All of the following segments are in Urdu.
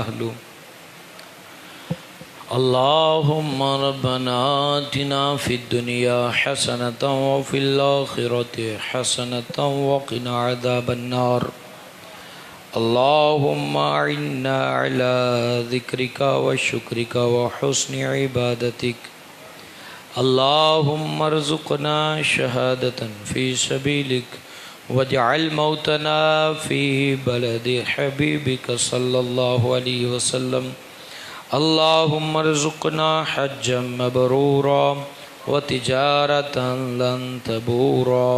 أهله. اللهم ربنا آتنا في الدنيا حسنة وفي الآخرة حسنة وقنا عذاب النار. اللهم أعنا على ذكرك وشكرك وحسن عبادتك. اللهم ارزقنا شهادة في سبيلك واجعل موتنا في بلد حبيبك صلى الله عليه وسلم. اللهم ارزقنا حجا مبرورا وتجارة لن تبورا.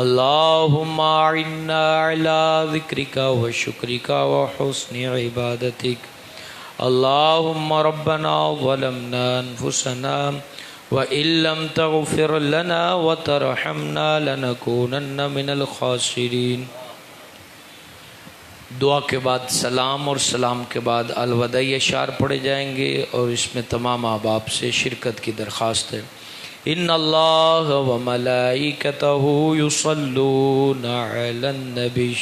اللهم أعنا على ذكرك وشكرك وحسن عبادتك. اللهم ربنا ظلمنا أنفسنا وإن لم تغفر لنا وترحمنا لنكونن من الخاسرين. دعا کے بعد سلام اور سلام کے بعد الوداعی اشعار پڑھے جائیں گے اور اس میں تمام احباب سے شرکت کی درخواست ہے. ان اللہ وملائکتہ یصلون علی النبی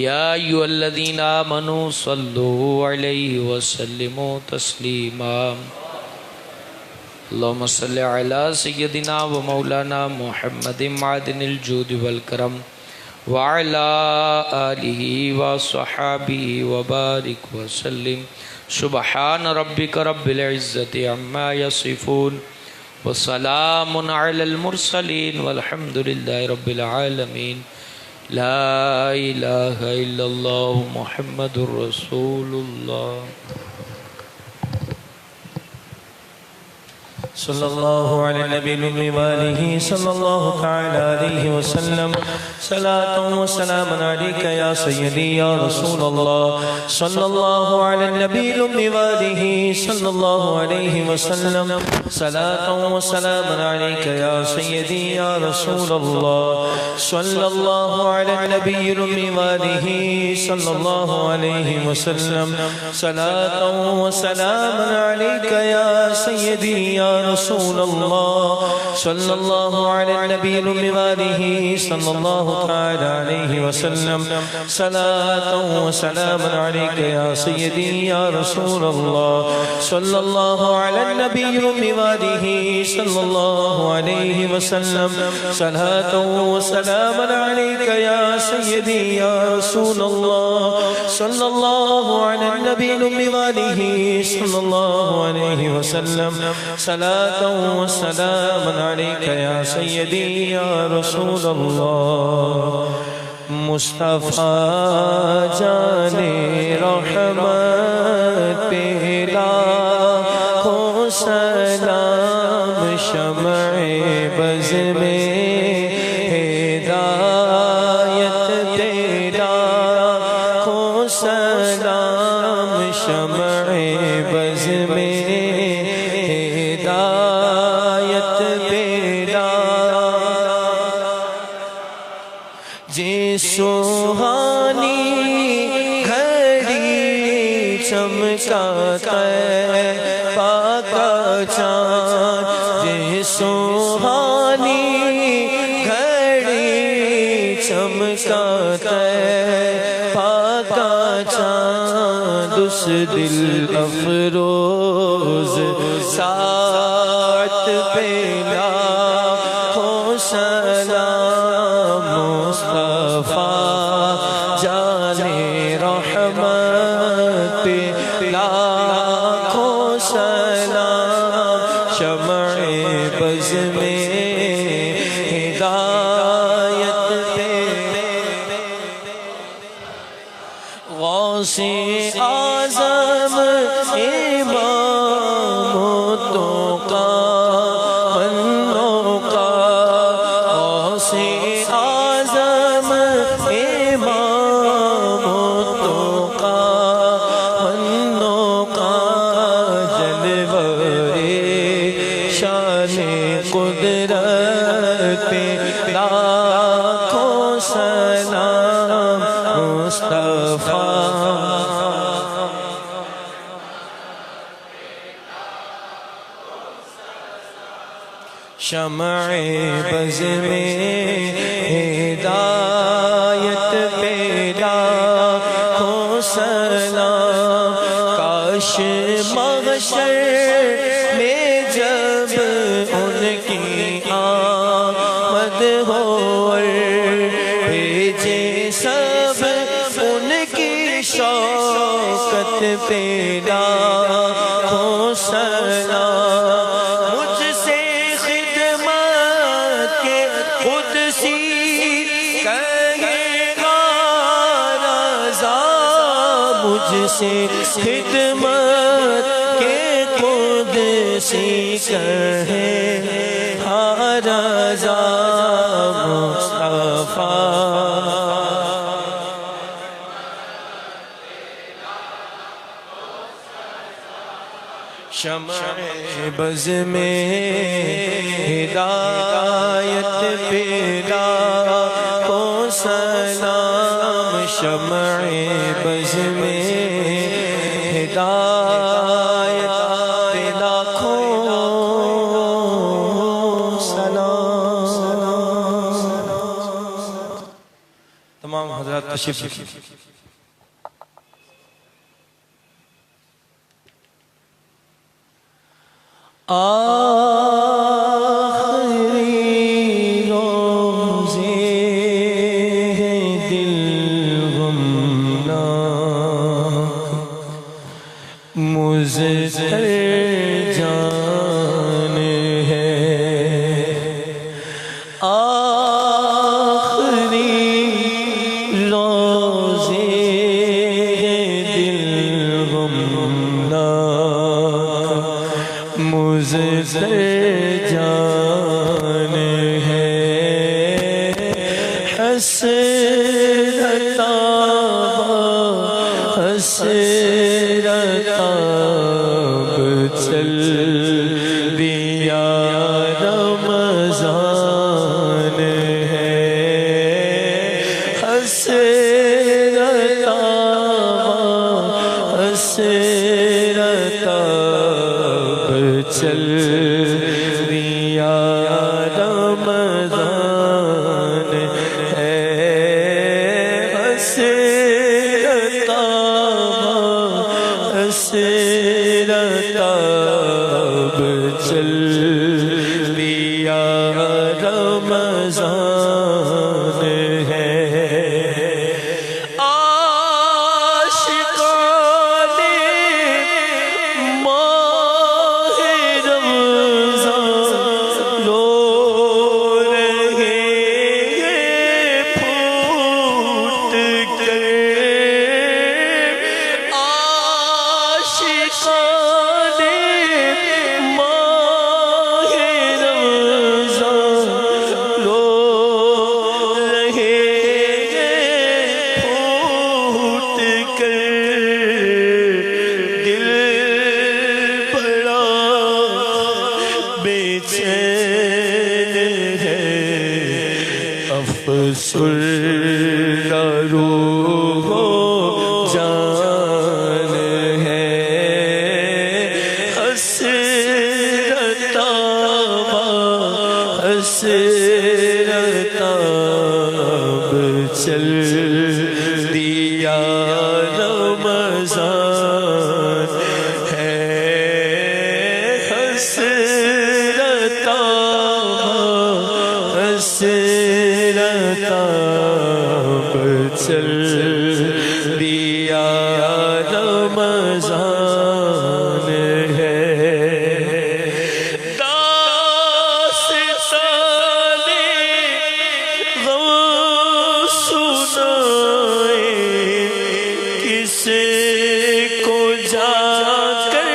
یا ایھا الذین آمنوا صلوا علیہ وسلموا تسلیما. اللهم صل علی سیدنا و مولانا محمد معدن الجود والکرم وعلى آلہ وصحابہ وبارک وسلم. سبحان ربک رب العزت عما یصفون وسلام علی المرسلین والحمد للہ رب العالمین. لا الہ الا اللہ محمد رسول اللہ. صلی اللہ علیہ نبی الأمی وآلہ صلی اللہ تعالی علیہ وسلم. صلاة و سلام علیکہ یا سیدی یا رسول اللہ. صلی اللہ علیہ نبی الأمی وآلہ صلی اللہ علیہ وسلم. صلاة و سلام علیکہ یا سیدی یا رسول اللہ. صلی اللہ علیہ نبی الأمی وآلہ صلی اللہ علیہ وسلم. صلاة و سلام علیکہ یا سیدی یا رسول اللہ. صلی اللہ علیہ نبی الأمی وآلہ صلی اللہ تعالی علیہ وسلم. صلاة و سلام علیکہ یا سیدی یا رسول اللہ. صلی اللہ علیہ نبی الأمی وآلہ صلی اللہ علیہ وسلم. صلاة و سلام علیکہ یا سیدی یا رسول اللہ. صلی اللہ علیہ نبی الأمی وآلہ صلی اللہ علیہ وسلم. صلاة و سلام علیکہ یا سیدی یا رسول اللہ. مصطفیٰ جان رحمت پہ لاکھوں سلام. شمع بز میں ہدایت پہ لاکھوں سلام. شمع بز میں سوہانی گھڑی چمکاتا ہے پاکا چاند. جے سوہانی گھڑی چمکاتا ہے پاکا چاند. اس دل افروز ساعت پہ لاکھوں سلام. مصطفیٰ جان رحمت پہ لاکھوں سلام. شمع بز میں ہدایت پہ غوث اعظم امام توقا بنو کا. غوث اعظم امام توقا بنو کا. جلوہ شان قدرت پہ لاکھوں سلام. مصطفیٰ شمع بز میں ہدایت پہ لاکھوں سلام. کاش محشر میں جب ان کی آمد ہو اور بھیجے سب ان کی شوکت پہ لاکھوں سلام مجھ سے خدمت کے قدسی کہے گا رضا مجھ سے خدمت کے قدسی کہے گا رضا مصطفیٰ شمع بز میں ہدایت پیدا کو سلام شمع بز میں ہدایت پیدا کو سلام تمام حضرات تشریف رکھیے آخری روزے دل غمناک مضطر جان ہے آخری روزے دل غمناک مضطر جان ہے حسرت اب چل دیا رمضان ہے حسرت اب چل دیا رمضان ہے حسرت اب چل دیا رمضان ہے افسردہ روح و جان ہے حسرت اب چل دیا رمضان ہے حسرت اب چل دیا رمضان ہے داستان غم سنائے کس کو جا کر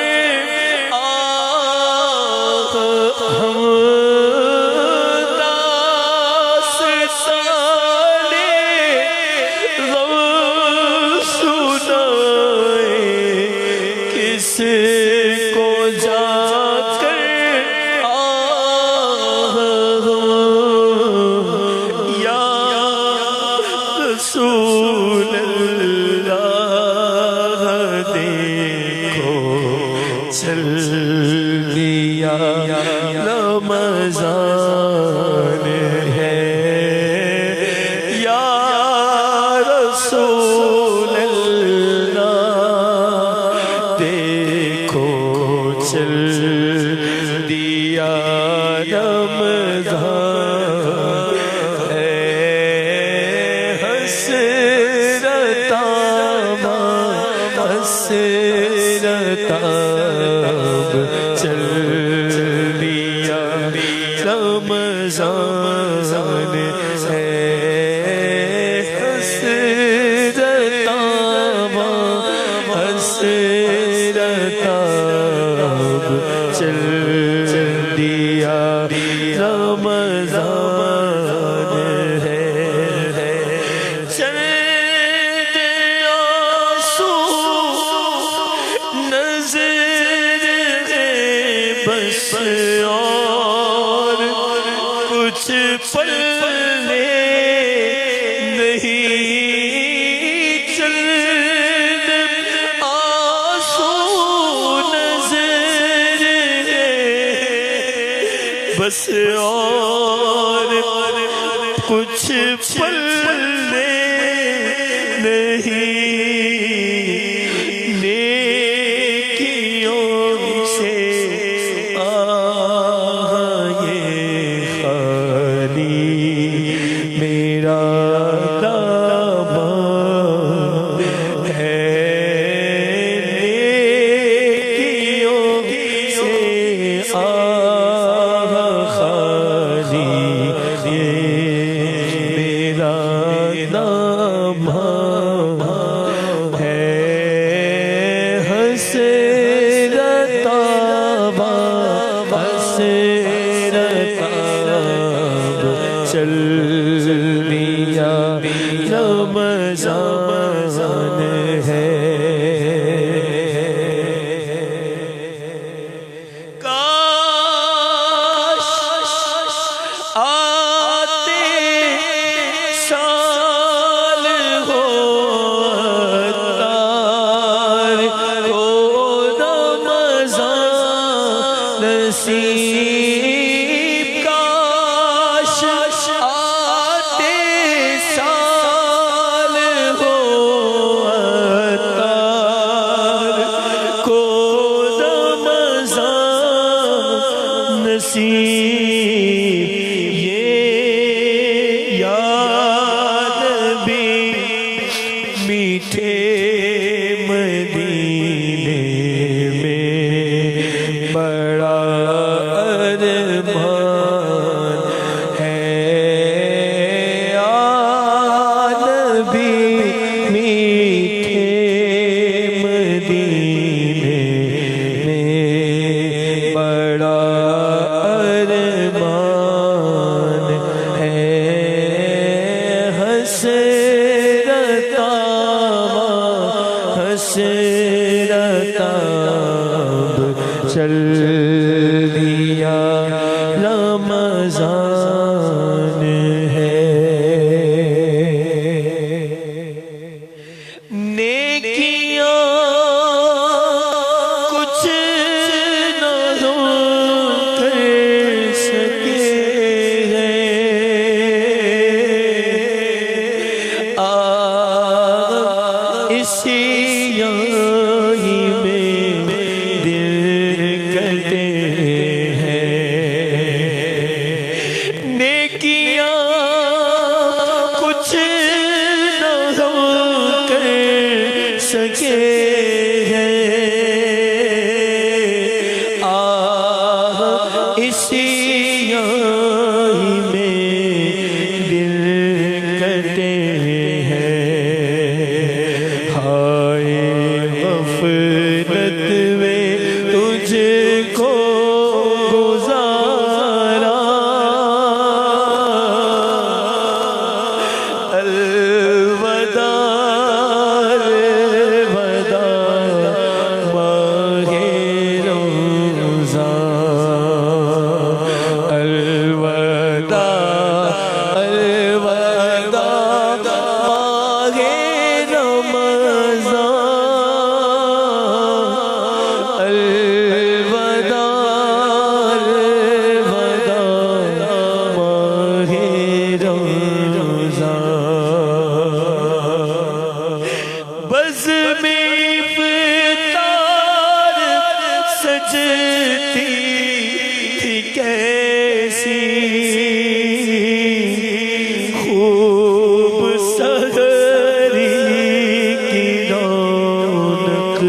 ہم کو جا کر یا رسول اللہ حسرت اب چل دیا رمضان ہے حسرت اب حسرت اب چل دیا رمضان ہے چند آنسو نظر ہے بس اور کچھ پلے نہیں چند آنسو نظر ہے بس اور کچھ پلے نہیں نیکیوں سے آئے خالی میرا دامن ہے نیکیوں سے خالی میرا دامن ہے حسرت اب حسرت اب چل دیا رمضان ہے کاش آتے سال ہو اتار ہو رمضان نصیب کاش آتے سال ہو اتار کو رمضان نصیب یہ یاد بھی میٹھے مدینے میں بڑا ارمان ہے یاد بھی میٹھے مدینے میں بڑا ارمان ہے حسرت اب حسرت اب چل دیا رمضان ہے نیکیاں کچھ نہ کر سکے ہیں اسی یہی میں دل کرتے ہیں نیکیاں کچھ نہ کر سکے ہیں اسی یہی میں دل کرتے ہیں ہائے غفلت میں تجھ کو گزارا الوداع الوداع ماہ رمضان الوداع الوداع ماہ رمضان الوداع الوداع ماہ رمضان بزم افطار سجتی تھی کیسی خوب سحری کی رونق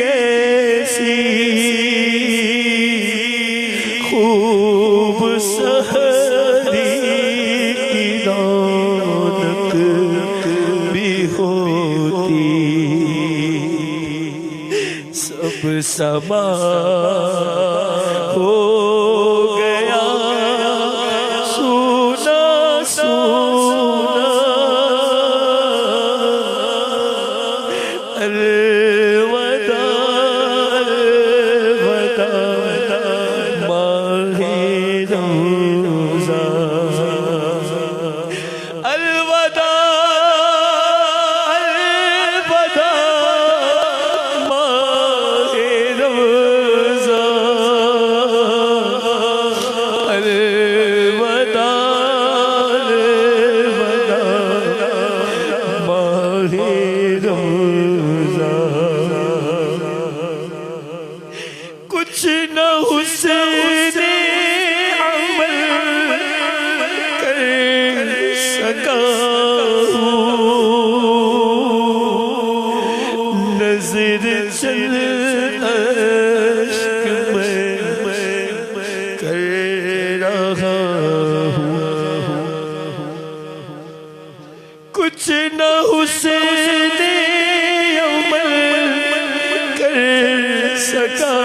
کیسی خوب سحری کی رونق بھی ہوتی، سب سما ہو گیا سونا سونا، الوداع الوداع ماہ رمضان، الوداع الوداع ماہ رمضان، الوداع الوداع ماہ رمضان، کچھ نہ حسن عمل کر سکا ہوں، نظر چل اشک میں کر رہا ہوں، کچھ نہ حسن عمل کر سکا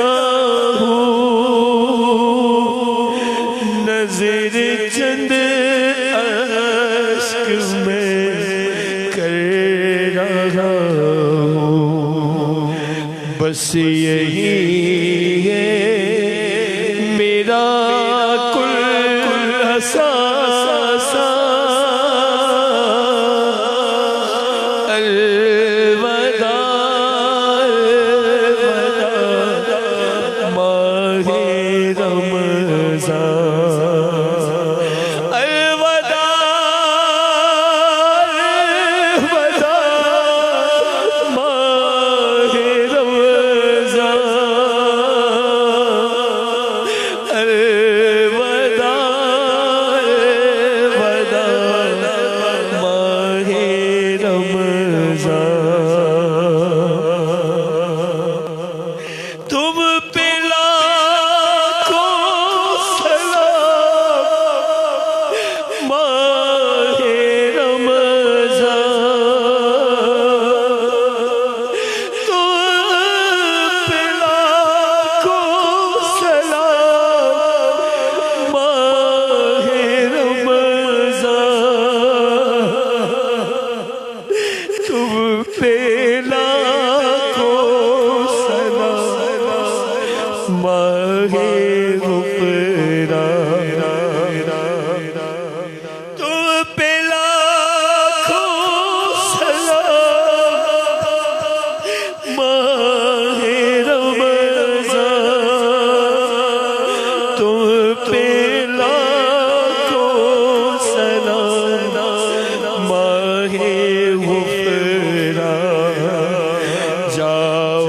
ہوں، نظر چند اشک میں کر رہا ہوں، بس یہی ہے میرا کل اثاثہ، الوداع الوداع ماہ رمضان، الوداع الوداع ماہ رمضان، الوداع الوداع ماہ رمضان، تم پہ لاکھوں سلام ماہ رمضان، تم پہ لاکھوں سلام ماہ رمضان، تم پہ لاکھوں سلام ماہ غفران، تم پہ لاکھوں سلام ماہ رمضان، تم پہ لاکھوں سلام ماہ غفران، جاؤ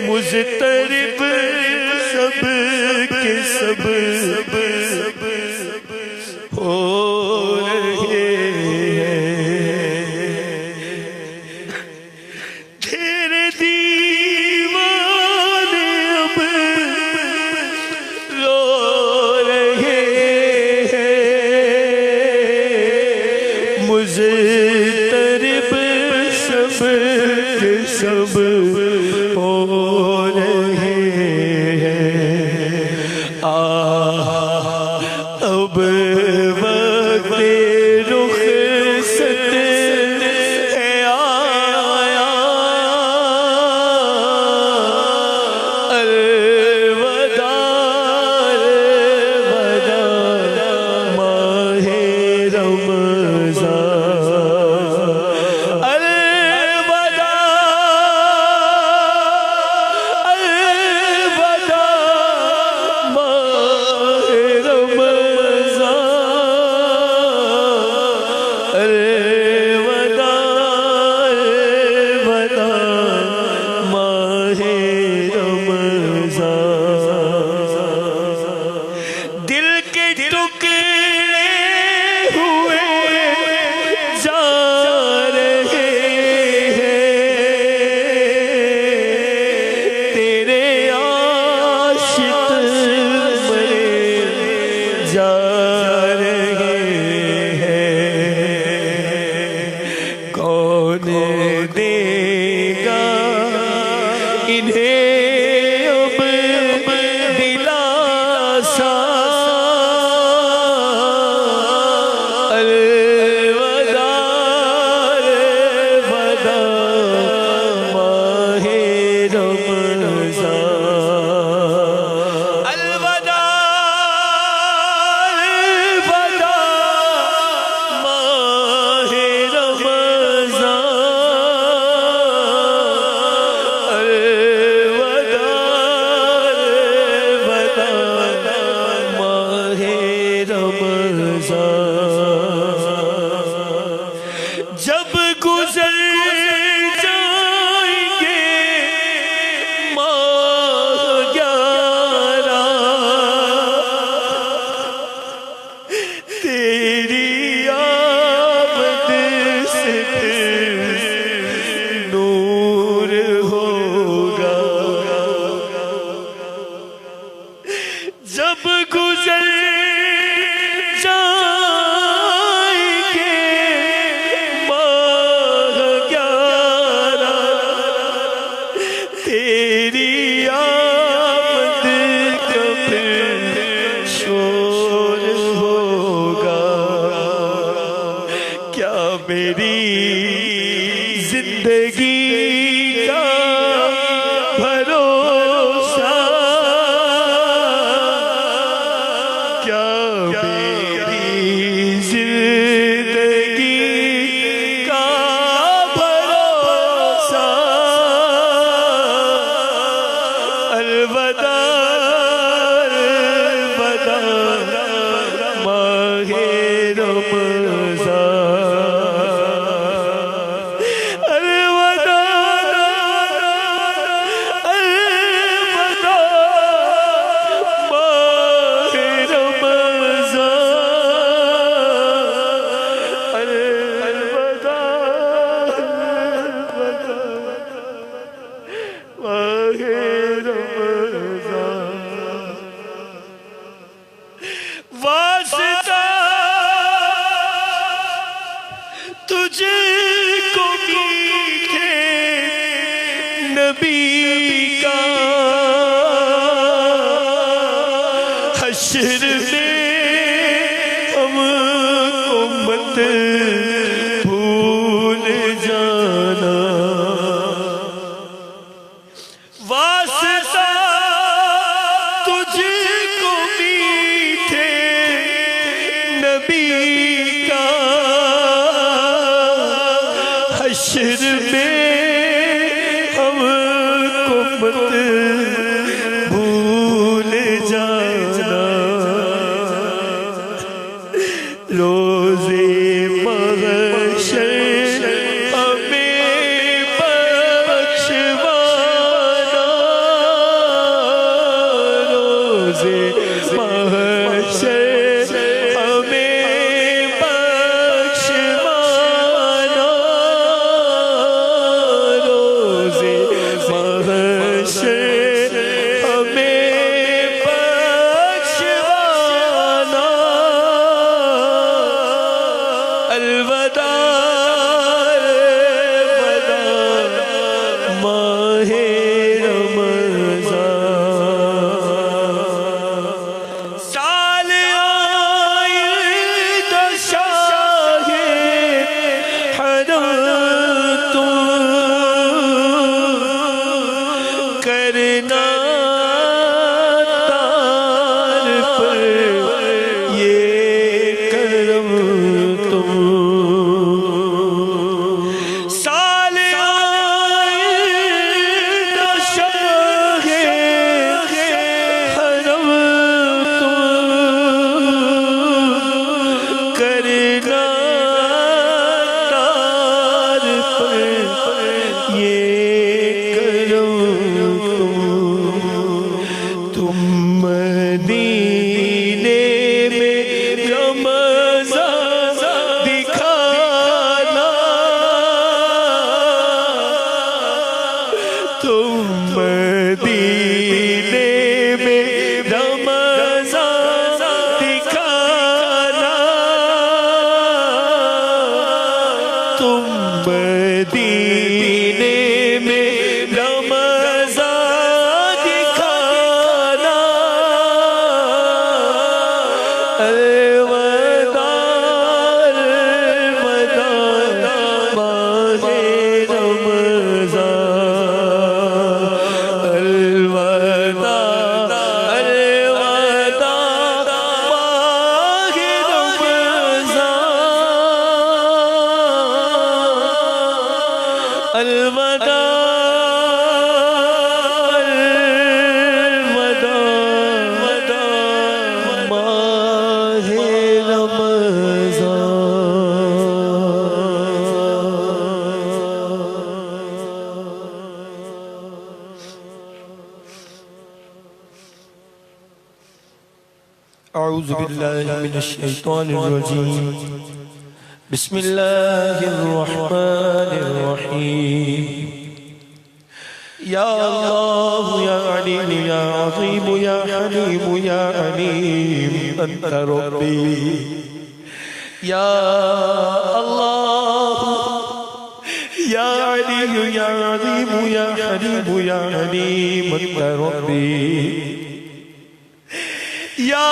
مضطرب سب کے سب ہو رہے ہیں، تیرے دیوانے اب رو رہے ہیں، مضطرب سب کے سب ہو اعوذ باللہ من الشیطان الرجیم بسم اللہ الرحمن الرحیم یا اللہ یا علیم یا عظیم یا حلیم یا علیم انت ربی یا اللہ یا علیم یا عظیم یا حلیم یا علیم انت ربی یا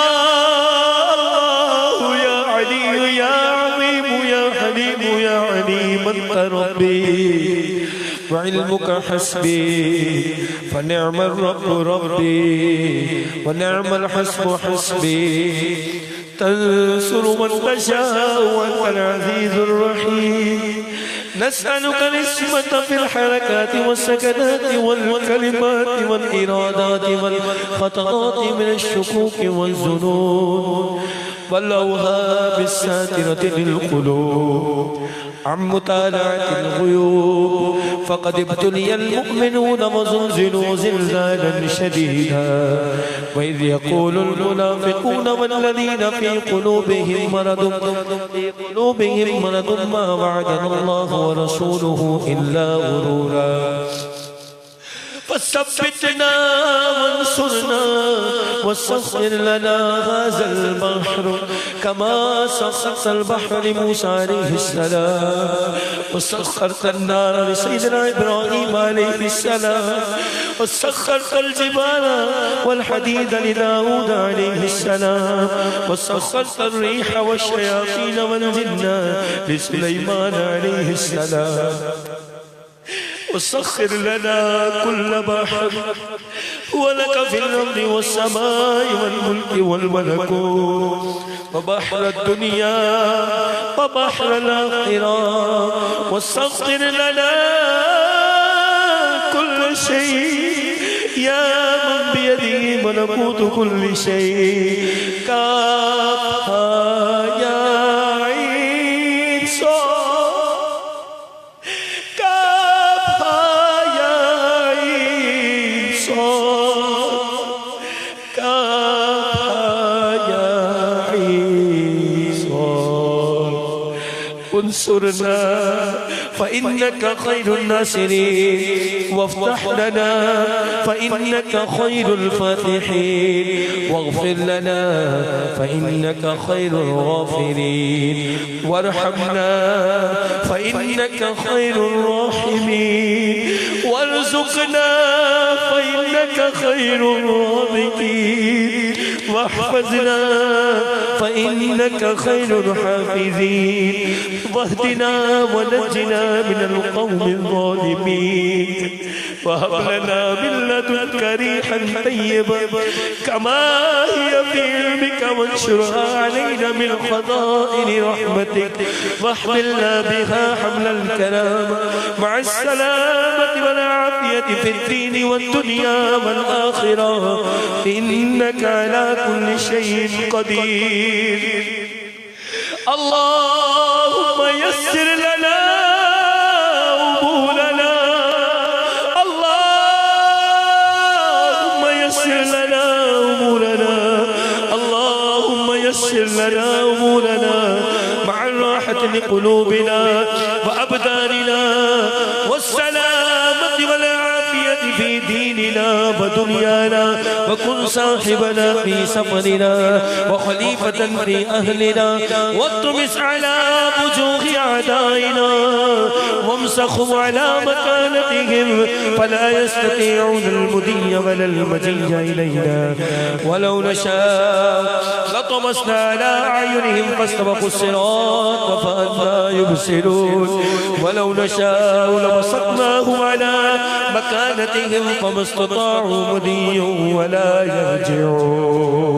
اللہ یا علی یا عظیم یا حلیم یا علیم انت ربی وعلمك حسبي فنعم الرب ربي ونعم الحسب حسبي تنصر من تشاء وانت العزيز الرحيم نسألك العصمة في الحركات والسكنات والكلمات والإرادات والخطرات من الشكوك والظنون والأوهام الساترة للقلوب عن مطالعة الغيوب. فقد ابتلي المؤمنون وزلزلوا زلزالا شديدا. وإذ يقول المنافقون والذين في قلوبهم مرض ما وعدنا الله ورسوله إلا غرورا. فثبتنا وانصرنا وسخر لنا هذا البحر كما سخرت البحر لموسى عليه السلام وسخرت النار لسيدنا إبراهيم عليه السلام وسخرت الجبال والحديد لداود عليه السلام وسخرت الريح والشياطين والجن لسليمان عليه السلام وسخر لنا كل بحر ولك في الأرض والسماء والملك والملكوت وبحر الدنيا وبحر الآخرة وسخر لنا كل شيء يا من بيده ملكوت كل شيء. كافها يا عين صاد كافها يا عين صاد كافها يا عين صاد. انصرنا فإنك خير الناصرين وافتح لنا فإنك خير الفاتحين واغفر لنا فإنك خير الغافرين وارحمنا فإنك خير الراحمين وارزقنا فإنك خير الرازقين واحفظنا فإنك خير الحافظين واهدنا ونجنا من القوم الظالمين وهب لنا من لدنك ريحا طيبا كما هي في علمك وانشرها علينا من خزائن رحمتك واحملنا بها حمل الكرامة مع السلامة والعافية في الدين والدنيا والآخرة إنك على كل شيء قدير. اللهم يسر لنا أمورنا اللهم يسر لنا أمورنا اللهم يسر لنا أمورنا مع الراحة لقلوبنا وأبداننا والسلامة والعافية في ديننا ودنيانا وكن صاحبنا في سفرنا وخليفة في أهلنا واطمس على وجوه أعدائنا وامسخهم على مكانتهم فلا يستطيعون المضي ولا المجيء إلينا. ولو نشاء لطمسنا على أعينهم فاستبقوا الصراط فأنى يبصرون. ولو نشاء لبسطناهم على مكانتهم فما استطاعوا مضيا ولا يرجعون.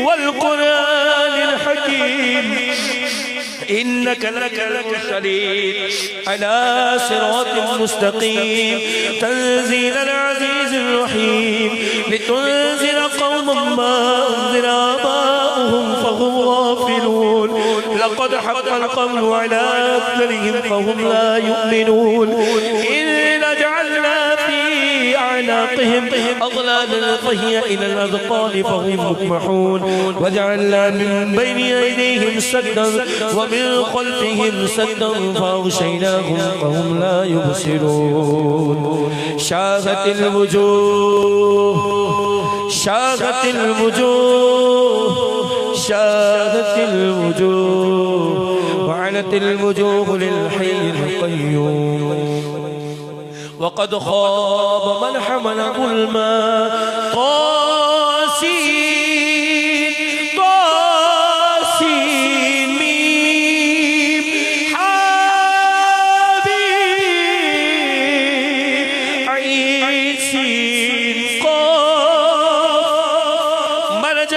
والقرآن الحكيم إنك لك المرسلين على صراط مستقيم تنزيل العزيز الرحيم لتنذر قوما ما أنذر آباؤهم فهم غافلون. لقد حق القول على أكثرهم فهم لا يؤمنون. إنا جعلنا في أعناقهم أغلالا فهي إلى الأذقان فهم مقمحون وجعلنا من بين أيديهم سدا ومن خلفهم سدا فأغشيناهم فهم لا يبصرون. شاهت الوجوه شاهت الوجوه شاهت الوجوه وعنت الوجوه للحي القيوم وقد خاب من حمل ظلما. طاسين طاسين ميم حبيب عين سين قاف مرج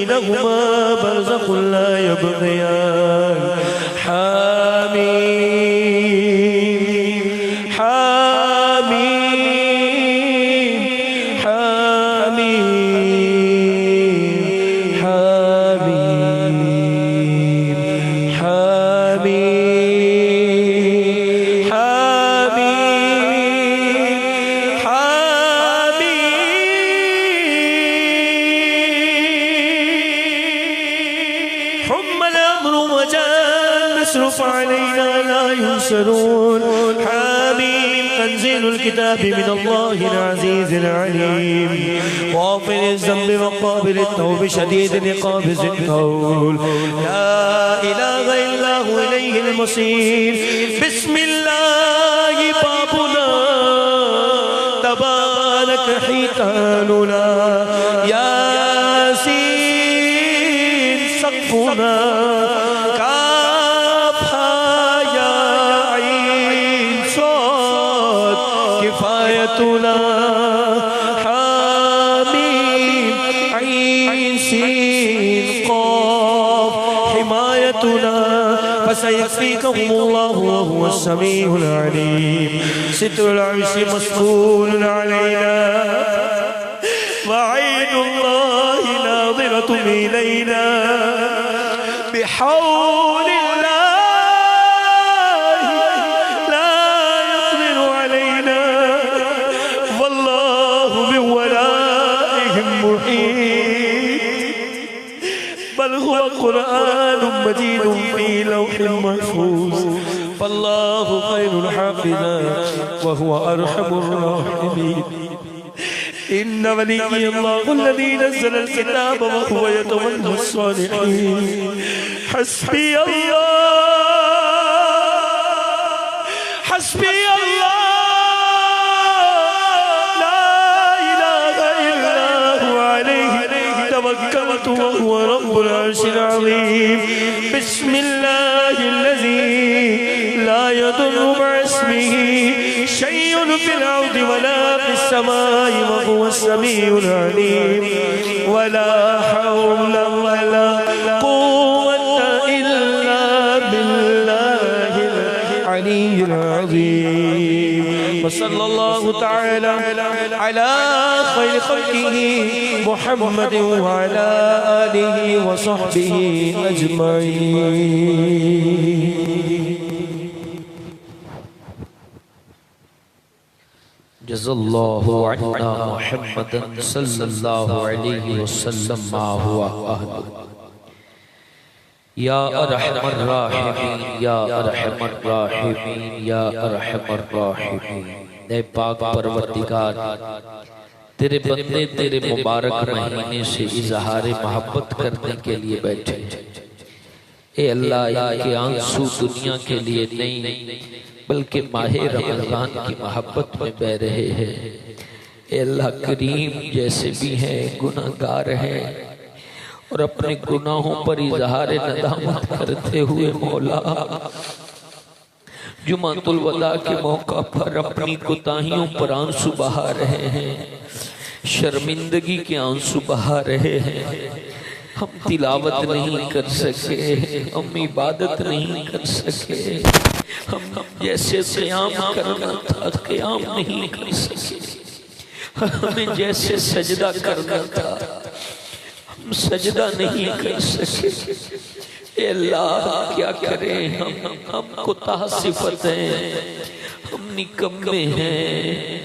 بينهما برزخ لا يبغيان حميم حميم حميم حميم حميم حميم حميم حم الأمر وجاء النصر فعلينا لا ينصرون حميم تنزيل الكتاب من الله العزيز العليم غافر الذنب وقابل التوب شديد العقاب ذي الطول لا إله إلا هو إليه المصير بسم الله بابنا تبارك حيتاننا ياسين سقفنا كافها يا عين صاد كفايتنا حميم عين سين قاف حمايتنا فسيكفيكهم الله وهو السميع العليم ستر العرش مسؤول علينا وعين الله ناظرة إلينا بحول الله لا يقدر علينا والله من ورائهم محيط بل هو قرآن مجيد في لوح محفوظ فالله خير حافظا وهو أرحم الراحمين إن ولي الله الذي نزل الكتاب وهو يتولى الصالحين حسبي الله حسبي الله لا إله إلا هو عليه توكلت وهو رب العرش العظيم بسم الله الذي لا يضر مع اسمه شيء في الأرض ولا في السماء وهو السميع العليم ولا حول ولا قوة إلا بالله العلي العظيم وصلى الله تعالى على خير خلقه محمد وعلى آله وصحبه أجمعين جزا اللہ عنا محمدا صلی اللہ علیہ وسلم ما ہوا اہل یا ارحم الراحمین یا ارحم الراحمین یا ارحم الراحمین اے پاک پروردگار تیرے بندے تیرے مبارک مہینے سے اظہار محبت کرنے کے لیے بیٹھے اے اللہ ان کے آنسو دنیا کے لیے نہیں بلکہ ماہ رمضان کی محبت میں بہ رہے ہیں اے اللہ کریم جیسے بھی ہیں گناہگار ہیں اور اپنے گناہوں پر اظہار ندامت کرتے ہوئے مولا جمعۃ الوداع کے موقع پر اپنی کوتاہیوں پر آنسو بہا رہے ہیں شرمندگی کے آنسو بہا رہے ہیں ہم تلاوت نہیں کر سکے ہم عبادت نہیں کر سکے ہم جیسے قیام کرنا تھا قیام نہیں کر سکے ہمیں جیسے سجدہ کرنا تھا ہم سجدہ نہیں کر سکے اے اللہ کیا کریں ہم کوتاہ صفت ہیں ہم نکمے ہیں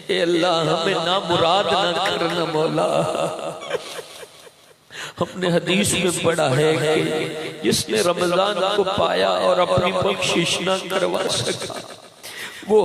اے اللہ ہمیں نامراد نہ کرنا مولا ہم نے حدیث میں پڑھا ہے کہ جس نے رمضان کو پایا اور اپنی بخشش نہ کروا سکا وہ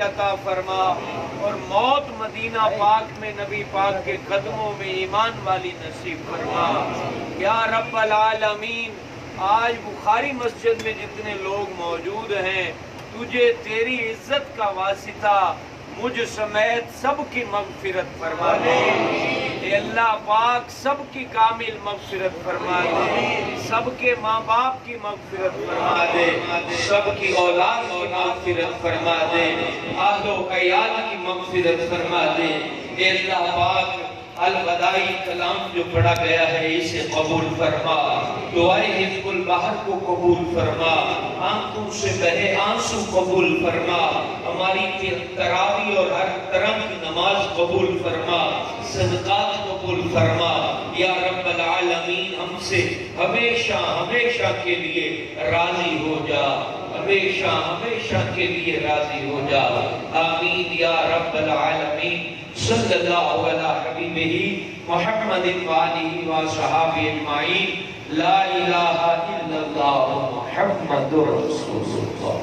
عطا فرما، اور موت مدینہ پاک میں نبی پاک کے قدموں میں ایمان والی نصیب فرما یا رب العالمین۔ آج بخاری مسجد میں جتنے لوگ موجود ہیں، تجھے تیری عزت کا واسطہ مجھ سمیت سب کی مغفرت فرما دے۔ اے اللہ پاک سب کی کامل مغفرت فرما دے، سب کے ماں باپ کی مغفرت فرما دے، سب کی اولاد کی مغفرت فرما دے، اہل و عیال کی مغفرت فرما دے۔ اے اللہ پاک الوداعی کلام جو پڑھا گیا ہے اسے قبول فرما، دعائے حفظ البحر کو قبول فرما، آنکھوں سے بہے آنسو قبول فرما، ہماری تراویح اور ہر طرح کی نماز قبول فرما، صدقات قبول فرما یا رب العالمین۔ ہم سے ہمیشہ ہمیشہ کے لیے راضی ہو جا، ہمیشہ ہمیشہ کے لیے راضی ہو جا، آمین یا رب العالمین۔ صلی اللہ علیہ حبیبہ محمد وآلہ وصحابہ اجمعین۔ لا الہ الا اللہ محمد رسول اللہ۔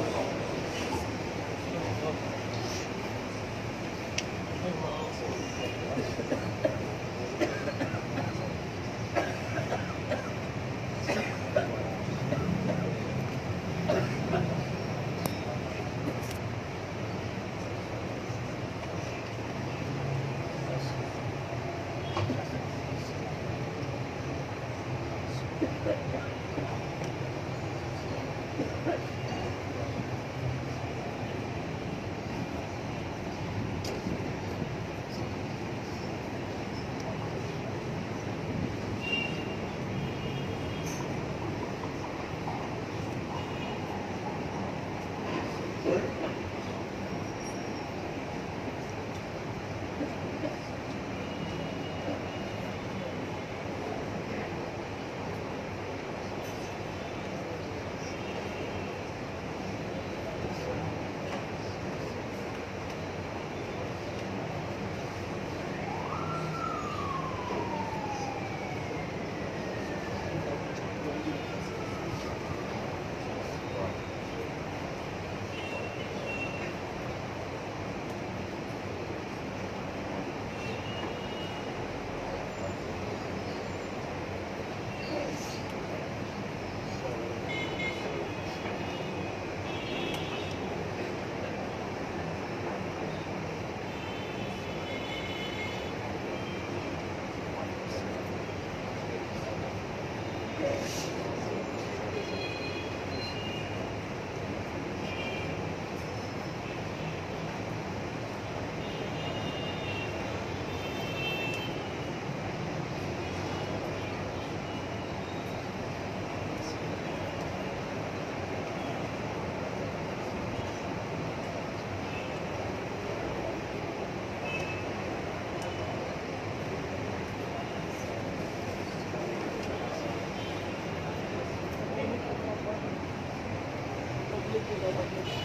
Thank you.